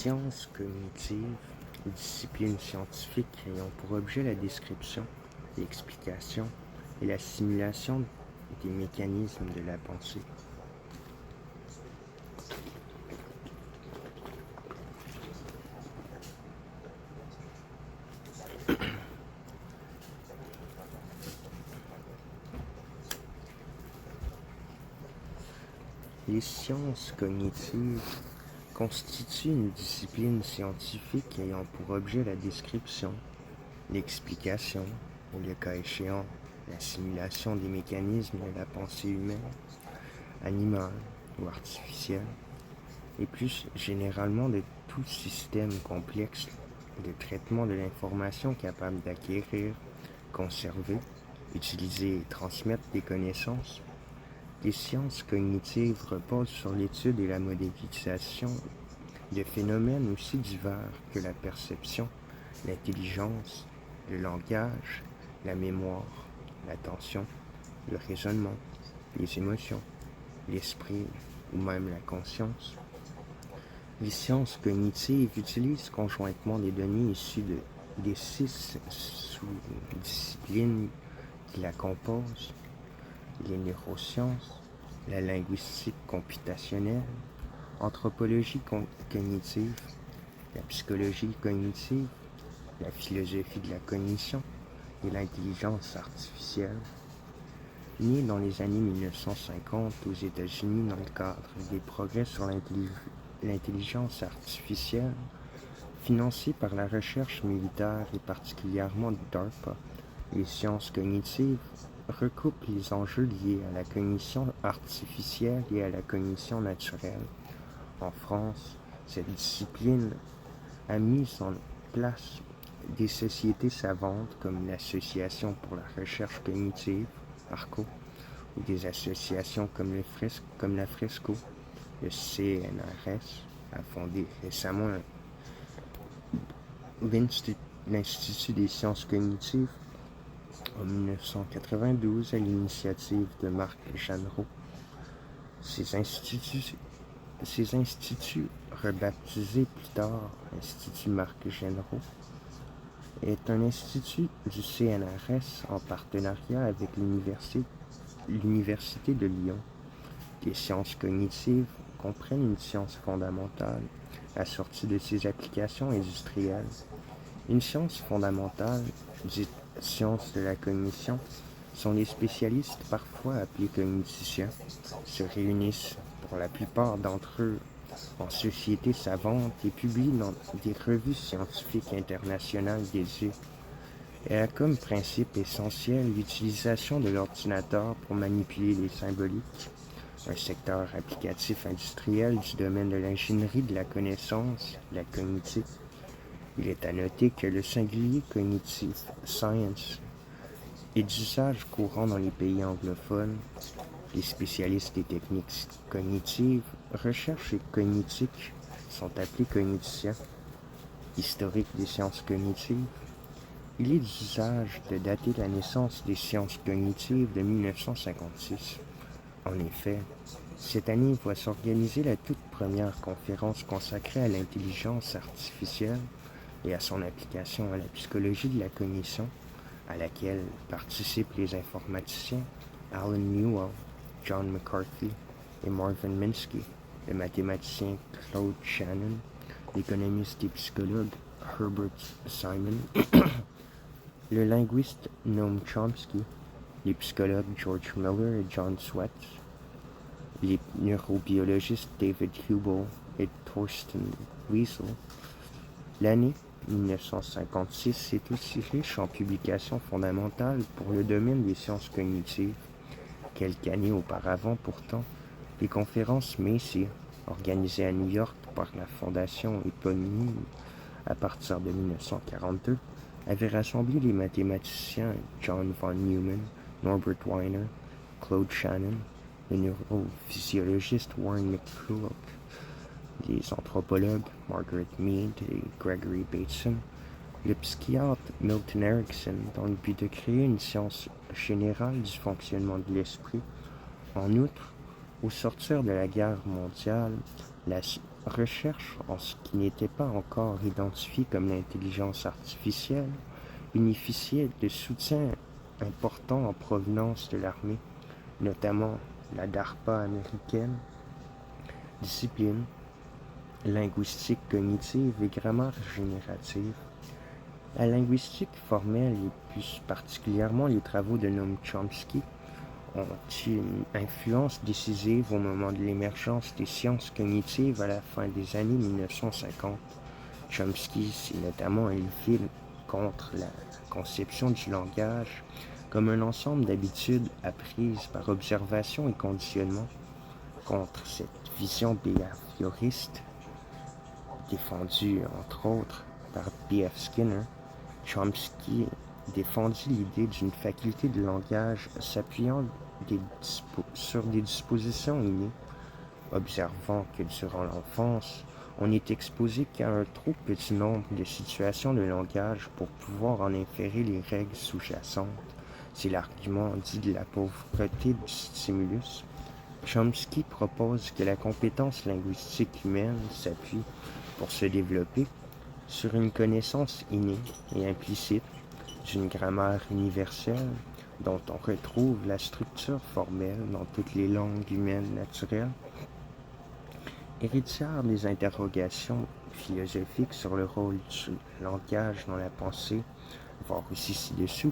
Sciences cognitives, discipline scientifique ayant pour objet la description, l'explication et la simulation des mécanismes de la pensée. Les sciences cognitives constituent une discipline scientifique ayant pour objet la description, l'explication, et le cas échéant, la simulation des mécanismes de la pensée humaine, animale ou artificielle, et plus généralement de tout système complexe de traitement de l'information capable d'acquérir, conserver, utiliser et transmettre des connaissances. Les sciences cognitives reposent sur l'étude et la modélisation de phénomènes aussi divers que la perception, l'intelligence, le langage, la mémoire, l'attention, le raisonnement, les émotions, l'esprit ou même la conscience. Les sciences cognitives utilisent conjointement des données issues des 6 sous-disciplines qui la composent: les neurosciences, la linguistique computationnelle, anthropologie cognitive, la psychologie cognitive, la philosophie de la cognition et l'intelligence artificielle. Né dans les années 1950 aux États-Unis dans le cadre des progrès sur l'intelligence artificielle, financés par la recherche militaire et particulièrement DARPA, les sciences cognitives recoupent les enjeux liés à la cognition artificielle et à la cognition naturelle. En France, cette discipline a mis en place des sociétés savantes comme l'Association pour la recherche cognitive, ARCO, ou des associations comme la Fresco. Le CNRS a fondé récemment l'Institut des sciences cognitives en 1992 à l'initiative de Marc Jeanneraud. Ces instituts, rebaptisés plus tard Institut Marc Jeanneraud, est un institut du CNRS en partenariat avec l'Université de Lyon. Les sciences cognitives comprennent une science fondamentale assortie de ses applications industrielles. Une science fondamentale, dite science de la cognition, sont les spécialistes, parfois appelés cogniticiens, se réunissent pour la plupart d'entre eux en sociétés savantes et publient dans des revues scientifiques internationales dédiées. Elle a comme principe essentiel l'utilisation de l'ordinateur pour manipuler les symboliques, un secteur applicatif industriel du domaine de l'ingénierie de la connaissance, la cognitive. Il est à noter que le singulier cognitive science est d'usage courant dans les pays anglophones. Les spécialistes des techniques cognitives, recherche et cognitique sont appelés cogniticiens. Historique des sciences cognitives. Il est d'usage de dater la naissance des sciences cognitives de 1956. En effet, cette année voit s'organiser la toute première conférence consacrée à l'intelligence artificielle et à son application à la psychologie de la cognition, à laquelle participent les informaticiens Alan Newell, John McCarthy et Marvin Minsky, le mathématicien Claude Shannon, l'économiste et psychologue Herbert Simon, le linguiste Noam Chomsky, les psychologues George Miller et John Sweat, les neurobiologistes David Hubel et Thorsten Wiesel. L'année 1956 est aussi riche en publications fondamentales pour le domaine des sciences cognitives. Quelques années auparavant, pourtant, les conférences Macy, organisées à New York par la fondation éponyme à partir de 1942, avaient rassemblé les mathématiciens John von Neumann, Norbert Wiener, Claude Shannon, le neurophysiologiste Warren McCulloch, les anthropologues Margaret Mead et Gregory Bateson, le psychiatre Milton Erickson, dans le but de créer une science générale du fonctionnement de l'esprit. En outre, au sortir de la guerre mondiale, recherche en ce qui n'était pas encore identifié comme l'intelligence artificielle bénéficiait de soutiens importants en provenance de l'armée, notamment la DARPA américaine, discipline, linguistique cognitive et grammaire générative. La linguistique formelle et plus particulièrement les travaux de Noam Chomsky ont eu une influence décisive au moment de l'émergence des sciences cognitives à la fin des années 1950. Chomsky s'est notamment élevé contre la conception du langage comme un ensemble d'habitudes apprises par observation et conditionnement, contre cette vision behavioriste défendue entre autres par B.F. Skinner. Chomsky défendit l'idée d'une faculté de langage s'appuyant sur des dispositions innées, observant que durant l'enfance, on n'est exposé qu'à un trop petit nombre de situations de langage pour pouvoir en inférer les règles sous-jacentes. C'est l'argument dit de la pauvreté du stimulus. Chomsky propose que la compétence linguistique humaine s'appuie, pour se développer, sur une connaissance innée et implicite d'une grammaire universelle dont on retrouve la structure formelle dans toutes les langues humaines naturelles. Héritière des interrogations philosophiques sur le rôle du langage dans la pensée, voire aussi ci-dessous,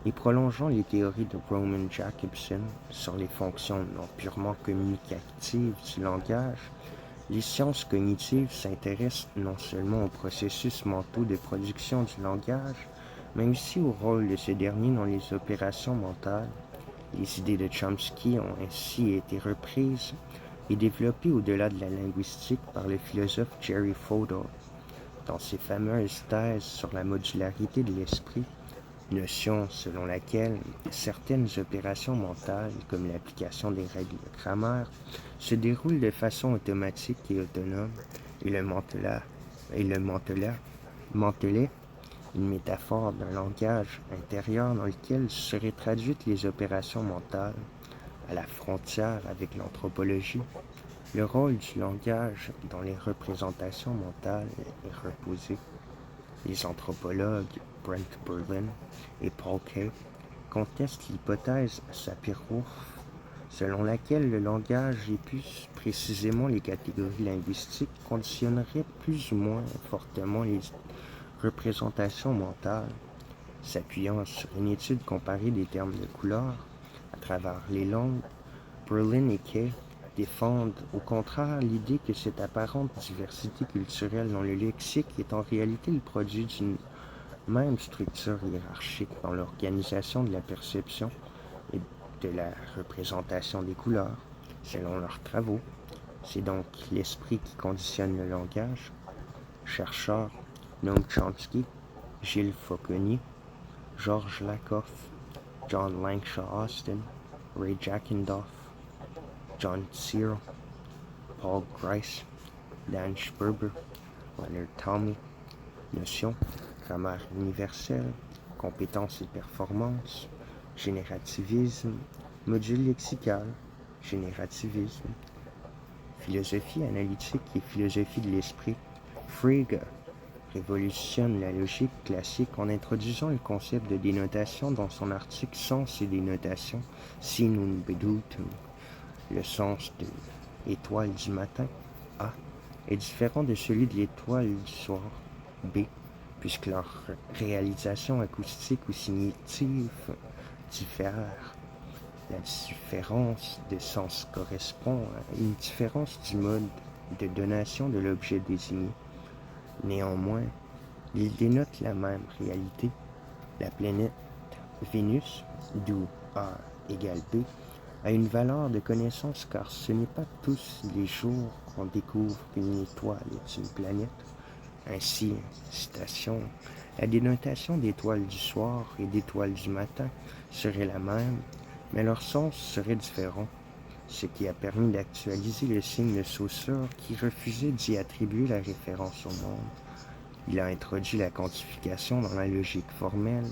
et prolongeant les théories de Roman Jacobson sur les fonctions non purement communicatives du langage, les sciences cognitives s'intéressent non seulement aux processus mentaux de production du langage, mais aussi au rôle de ce dernier dans les opérations mentales. Les idées de Chomsky ont ainsi été reprises et développées au-delà de la linguistique par le philosophe Jerry Fodor. Dans ses fameuses thèses sur la modularité de l'esprit, notion selon laquelle certaines opérations mentales, comme l'application des règles de grammaire, se déroulent de façon automatique et autonome, et le mentelait une métaphore d'un langage intérieur dans lequel seraient traduites les opérations mentales, à la frontière avec l'anthropologie. Le rôle du langage dans les représentations mentales est reposé. Les anthropologues Brent Berlin et Paul Kay contestent l'hypothèse Sapir-Whorf selon laquelle le langage et plus précisément les catégories linguistiques conditionneraient plus ou moins fortement les représentations mentales, s'appuyant sur une étude comparée des termes de couleur à travers les langues. Berlin et Kay défendent au contraire l'idée que cette apparente diversité culturelle dans le lexique est en réalité le produit d'une même structure hiérarchique dans l'organisation de la perception et de la représentation des couleurs. Selon leurs travaux, c'est donc l'esprit qui conditionne le langage. Chercheurs Noam Chomsky, Gilles Fauconnier, Georges Lakoff, John Langshaw Austin, Ray Jackendoff, John Searle, Paul Grice, Dan Sperber, Leonard Talmy. Notion, grammaire universelle, compétences et performances, générativisme, module lexical, générativisme, philosophie analytique et philosophie de l'esprit. Frege révolutionne la logique classique en introduisant le concept de dénotation dans son article Sens et dénotation, Sin und Bedeutung. Le sens de l'étoile du matin, A, est différent de celui de l'étoile du soir, B, puisque leur réalisation acoustique ou significative diffère. La différence de sens correspond à une différence du mode de donation de l'objet désigné. Néanmoins, ils dénotent la même réalité. La planète Vénus, d'où A égale B, a une valeur de connaissance car ce n'est pas tous les jours qu'on découvre qu'une étoile est une planète. Ainsi, citation, la dénotation d'étoiles du soir et d'étoiles du matin serait la même, mais leur sens serait différent, ce qui a permis d'actualiser le signe de Saussure qui refusait d'y attribuer la référence au monde. Il a introduit la quantification dans la logique formelle.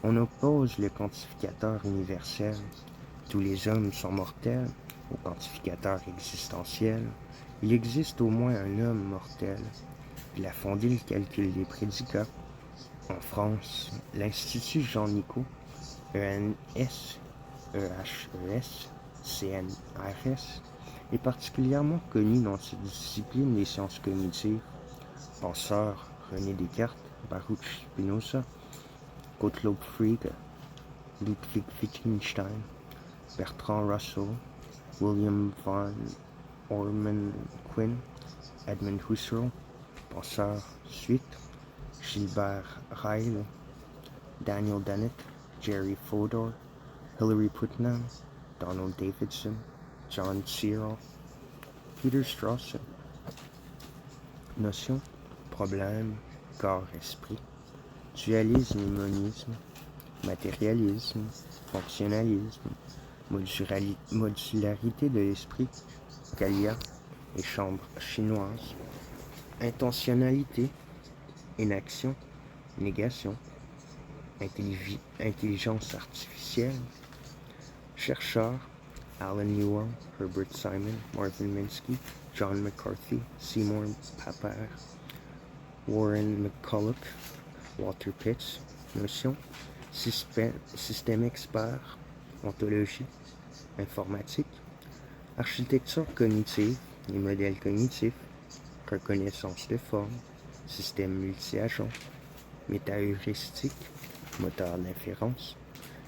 On oppose le quantificateur universel, tous les hommes sont mortels, au quantificateur existentiel, Il existe au moins un homme mortel. Il a fondé le calcul des prédicats. En France, l'Institut Jean-Nicot, ENS, EHES, CNRS, est particulièrement connu dans cette discipline des sciences cognitives. Penseurs René Descartes, Baruch Spinoza, Gottlob Frege, Ludwig Wittgenstein, Bertrand Russell, William von Orman Quine, Edmund Husserl, penseurs suite, Gilbert Ryle, Daniel Dennett, Jerry Fodor, Hilary Putnam, Donald Davidson, John Searle, Peter Strawson. Notion, problème, corps-esprit, dualisme et monisme, matérialisme, fonctionnalisme, modularité de l'esprit, Gallia et chambre chinoise, intentionnalité, inaction, négation, intelligence artificielle, chercheurs, Alan Newell, Herbert Simon, Marvin Minsky, John McCarthy, Seymour Papert, Warren McCulloch, Walter Pitts, notion, système expert, ontologie, informatique, architecture cognitive, les modèles cognitifs, reconnaissance de forme, système multi-agent, métaheuristique, moteur d'inférence,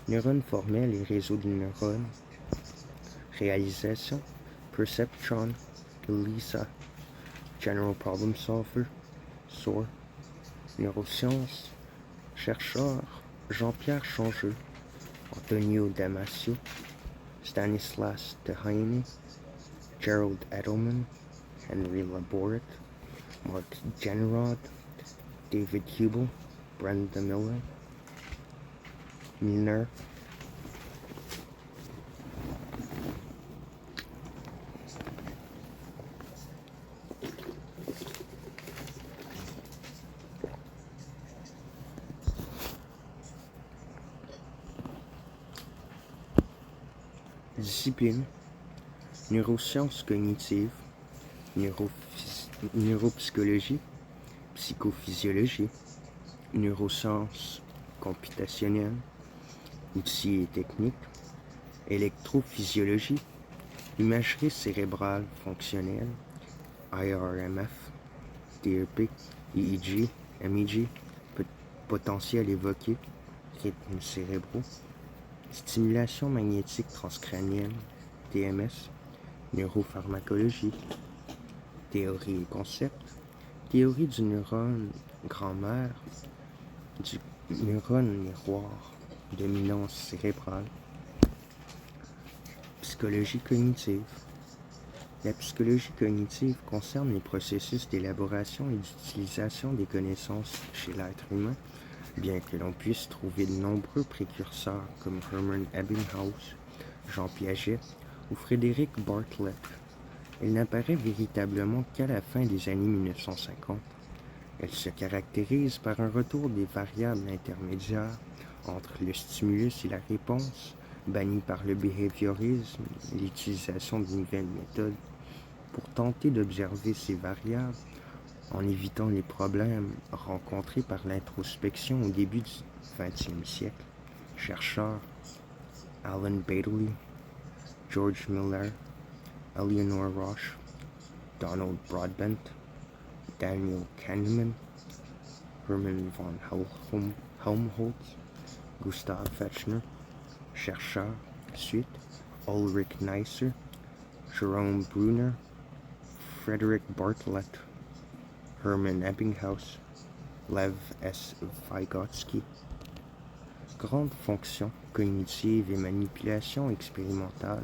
neurones formels et réseaux de neurones, réalisation, perceptron, ELISA, General Problem Solver, SOAR, neurosciences, chercheurs, Jean-Pierre Changeux, Antonio Damasio, Stanislas Dehaene, Gerald Edelman, Henry Laborit, Mark Genrod, David Hubel, Brenda Milner, discipline, neurosciences cognitives, neuropsychologie, psychophysiologie, neurosciences computationnelles, outils et techniques, électrophysiologie, imagerie cérébrale fonctionnelle, IRMF, DEP, EEG, MEG, potentiel évoqué, rythmes cérébraux, stimulation magnétique transcrânienne, TMS, neuropharmacologie, théorie et concept, théorie du neurone grand-mère, du neurone miroir, dominance cérébrale, psychologie cognitive. La psychologie cognitive concerne les processus d'élaboration et d'utilisation des connaissances chez l'être humain, bien que l'on puisse trouver de nombreux précurseurs comme Hermann Ebbinghaus, Jean Piaget ou Frédéric Bartlett. Elle n'apparaît véritablement qu'à la fin des années 1950. Elle se caractérise par un retour des variables intermédiaires entre le stimulus et la réponse, bannie par le behaviorisme et l'utilisation de nouvelles méthodes pour tenter d'observer ces variables en évitant les problèmes rencontrés par l'introspection au début du XXe siècle. Chercheurs Alan Baddeley, George Miller, Eleanor Roche, Donald Broadbent, Daniel Kahneman, Hermann von Helmholtz, Gustav Fechner, chercheurs, suite, Ulrich Neisser, Jerome Brunner, Frederick Bartlett, Hermann Ebbinghaus, Lev S. Vygotsky. Grande fonction cognitive et manipulation expérimentale,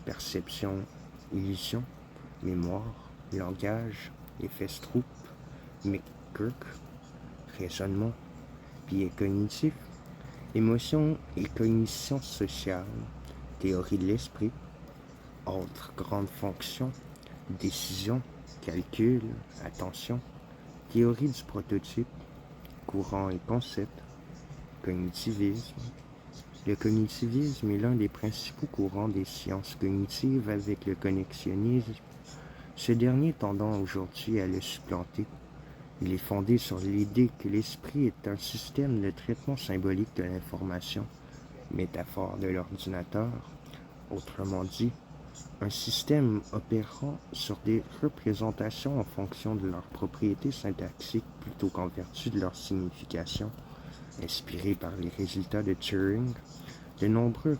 perception, illusion, mémoire, langage, effet Stroop, McGurk, raisonnement, biais cognitif, émotion et cognition sociale, théorie de l'esprit, autres grandes fonctions, décision, calcul, attention, théorie du prototype, courant et concept, cognitivisme. Le cognitivisme est l'un des principaux courants des sciences cognitives avec le connexionnisme, ce dernier tendant aujourd'hui à le supplanter. Il est fondé sur l'idée que l'esprit est un système de traitement symbolique de l'information, métaphore de l'ordinateur, autrement dit, un système opérant sur des représentations en fonction de leurs propriétés syntaxiques plutôt qu'en vertu de leur signification. Inspiré par les résultats de Turing, de nombreux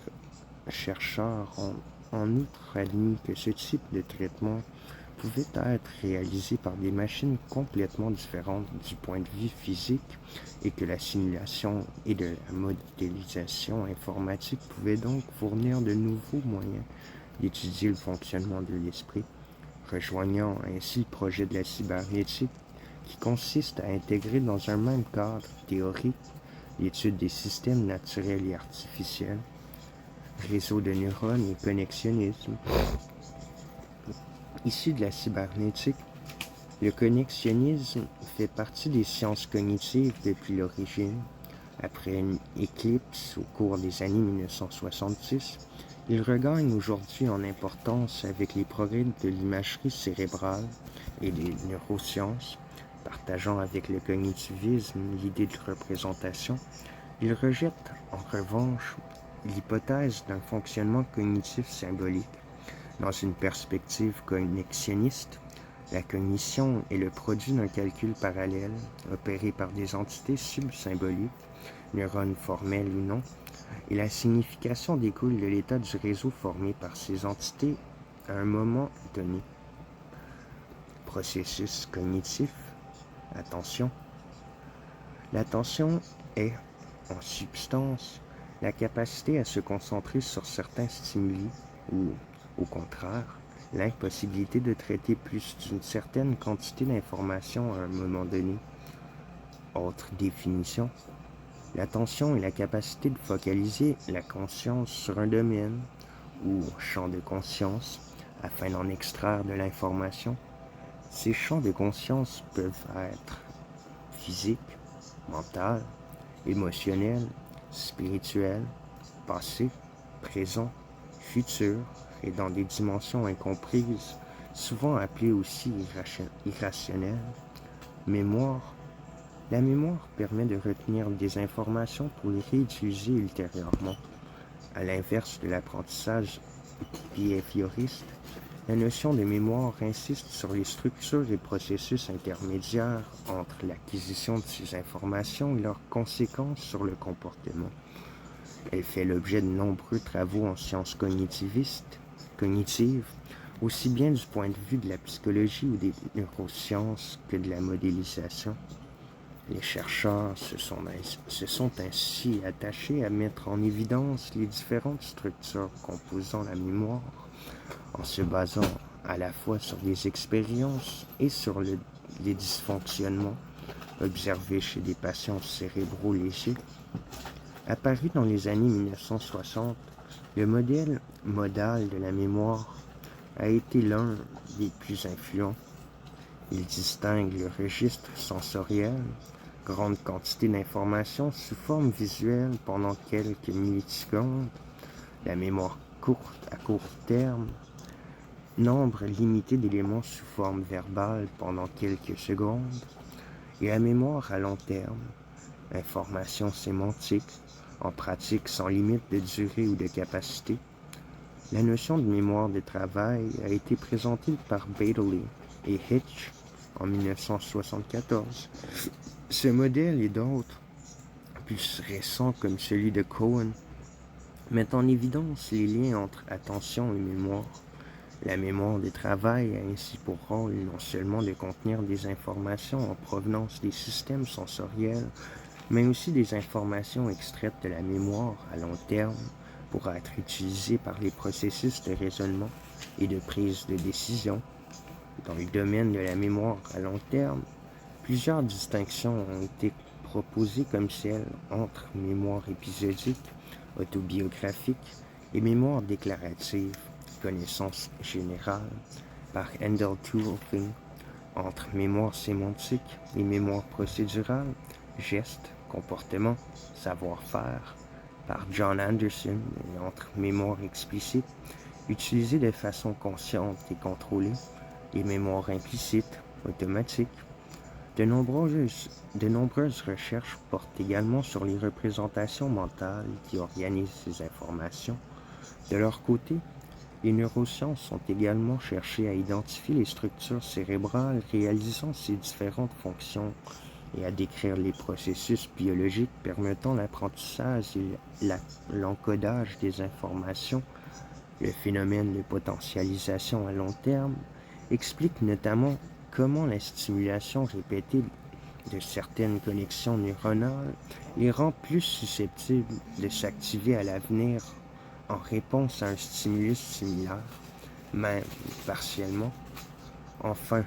chercheurs ont en outre admis que ce type de traitement pouvait être réalisé par des machines complètement différentes du point de vue physique et que la simulation et de la modélisation informatique pouvaient donc fournir de nouveaux moyens d'étudier le fonctionnement de l'esprit, rejoignant ainsi le projet de la cybernétique qui consiste à intégrer dans un même cadre théorique l'étude des systèmes naturels et artificiels, réseaux de neurones et connexionnisme. Issu de la cybernétique, le connexionnisme fait partie des sciences cognitives depuis l'origine. Après une éclipse au cours des années 1966, il regagne aujourd'hui en importance avec les progrès de l'imagerie cérébrale et des neurosciences. Partageant avec le cognitivisme l'idée de représentation, il rejette en revanche l'hypothèse d'un fonctionnement cognitif symbolique. Dans une perspective connexionniste, la cognition est le produit d'un calcul parallèle opéré par des entités subsymboliques, neurones formels ou non, et la signification découle de l'état du réseau formé par ces entités à un moment donné. Processus cognitif. Attention. L'attention est, en substance, la capacité à se concentrer sur certains stimuli ou, au contraire, l'impossibilité de traiter plus d'une certaine quantité d'informations à un moment donné. Autre définition. L'attention est la capacité de focaliser la conscience sur un domaine ou champ de conscience afin d'en extraire de l'information. Ces champs de conscience peuvent être physiques, mentaux, émotionnels, spirituels, passé, présent, futur et dans des dimensions incomprises, souvent appelées aussi irrationnelles. Mémoire. La mémoire permet de retenir des informations pour les réutiliser ultérieurement. À l'inverse de l'apprentissage behavioriste, la notion de mémoire insiste sur les structures et processus intermédiaires entre l'acquisition de ces informations et leurs conséquences sur le comportement. Elle fait l'objet de nombreux travaux en sciences cognitives, aussi bien du point de vue de la psychologie ou des neurosciences que de la modélisation. Les chercheurs se sont ainsi attachés à mettre en évidence les différentes structures composant la mémoire, en se basant à la fois sur des expériences et sur les dysfonctionnements observés chez des patients cérébraux légers. Apparu dans les années 1960, le modèle modal de la mémoire a été l'un des plus influents. Il distingue le registre sensoriel, grande quantité d'informations sous forme visuelle pendant quelques millisecondes, la mémoire courte à court terme, nombre limité d'éléments sous forme verbale pendant quelques secondes, et la mémoire à long terme, information sémantique, en pratique sans limite de durée ou de capacité. La notion de mémoire de travail a été présentée par Baddeley et Hitch en 1974. Ce modèle et d'autres, plus récents comme celui de Cohen, mettent en évidence les liens entre attention et mémoire. La mémoire de travail a ainsi pour rôle non seulement de contenir des informations en provenance des systèmes sensoriels, mais aussi des informations extraites de la mémoire à long terme pour être utilisées par les processus de raisonnement et de prise de décision. Dans le domaine de la mémoire à long terme, plusieurs distinctions ont été proposées comme celle entre mémoire épisodique, autobiographique et mémoire déclarative, connaissance générale, par Handel Tulfing, entre mémoire sémantique et mémoire procédurale, geste, comportement, savoir-faire, par John Anderson, et entre mémoire explicite, utilisée de façon consciente et contrôlée, les mémoires implicites, automatiques. De nombreuses recherches portent également sur les représentations mentales qui organisent ces informations. De leur côté, les neurosciences ont également cherché à identifier les structures cérébrales réalisant ces différentes fonctions et à décrire les processus biologiques permettant l'apprentissage et l'encodage des informations. Le phénomène de potentialisation à long terme explique notamment comment la stimulation répétée de certaines connexions neuronales les rend plus susceptibles de s'activer à l'avenir en réponse à un stimulus similaire, même partiellement. Enfin,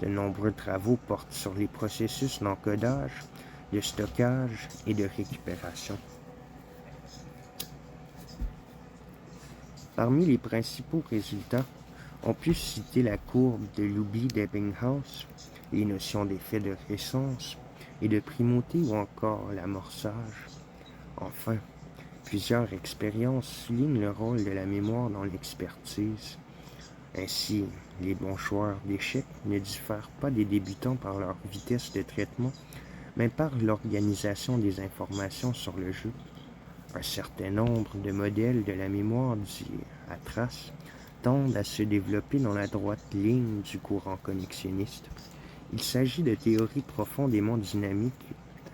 de nombreux travaux portent sur les processus d'encodage, de stockage et de récupération. Parmi les principaux résultats, on peut citer la courbe de l'oubli d'Ebbinghaus, les notions d'effet de récence et de primauté ou encore l'amorçage. Enfin, plusieurs expériences soulignent le rôle de la mémoire dans l'expertise. Ainsi, les bons joueurs d'échecs ne diffèrent pas des débutants par leur vitesse de traitement, mais par l'organisation des informations sur le jeu. Un certain nombre de modèles de la mémoire dits à traces tendent à se développer dans la droite ligne du courant connexionniste. Il s'agit de théories profondément dynamiques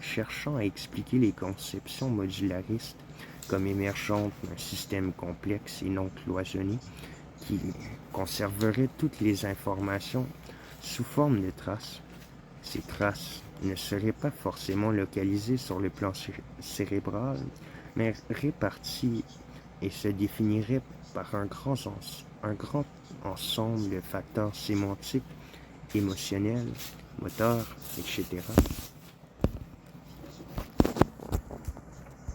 cherchant à expliquer les conceptions modularistes comme émergentes d'un système complexe et non cloisonné qui conserverait toutes les informations sous forme de traces. Ces traces ne seraient pas forcément localisées sur le plan cérébral, mais réparties et se définiraient par un grand ensemble de facteurs sémantiques, émotionnels, moteurs, etc.